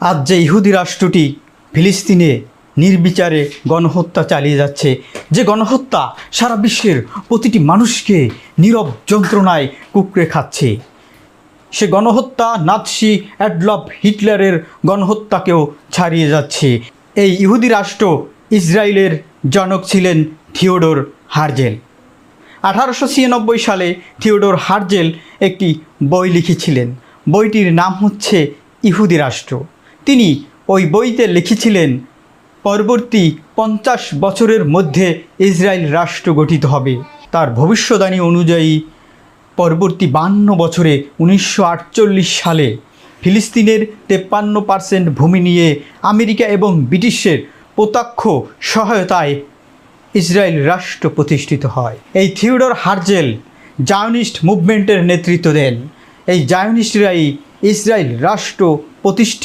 আজ যে ইহুদি রাষ্ট্রটি ফিলিস্তিনে নির্বিচারে গণহত্যা চালিয়ে যাচ্ছে, যে গণহত্যা সারা বিশ্বের প্রতিটি মানুষকে নীরব যন্ত্রণায় কুঁকড়ে খাচ্ছে, সে গণহত্যা নাৎসি অ্যাডলফ হিটলারের গণহত্যাকেও ছাড়িয়ে যাচ্ছে। এই ইহুদি রাষ্ট্র ইসরায়েলের জনক ছিলেন থিওডোর হার্জেল। 1896 সালে থিওডোর হার্জেল একটি বই লিখেছিলেন। বইটির নাম হচ্ছে ইহুদি রাষ্ট্র। তিনি ওই বইতে লিখেছিলেন পরবর্তী 50 বছরের মধ্যে ইসরায়েল রাষ্ট্র গঠিত হবে। তার ভবিষ্যদ্বাণী অনুযায়ী পরবর্তী 52 বছরে 1948 সালে ফিলিস্তিনের 53% ভূমি নিয়ে আমেরিকা এবং ব্রিটিশের প্রত্যক্ষ সহায়তায় ইসরায়েল রাষ্ট্র প্রতিষ্ঠিত হয়। এই থিওডোর হার্জেল জায়নিস্ট মুভমেন্টের নেতৃত্ব দেন। এই জায়নিস্টরাই ইসরায়েল রাষ্ট্র প্রতিষ্ঠিত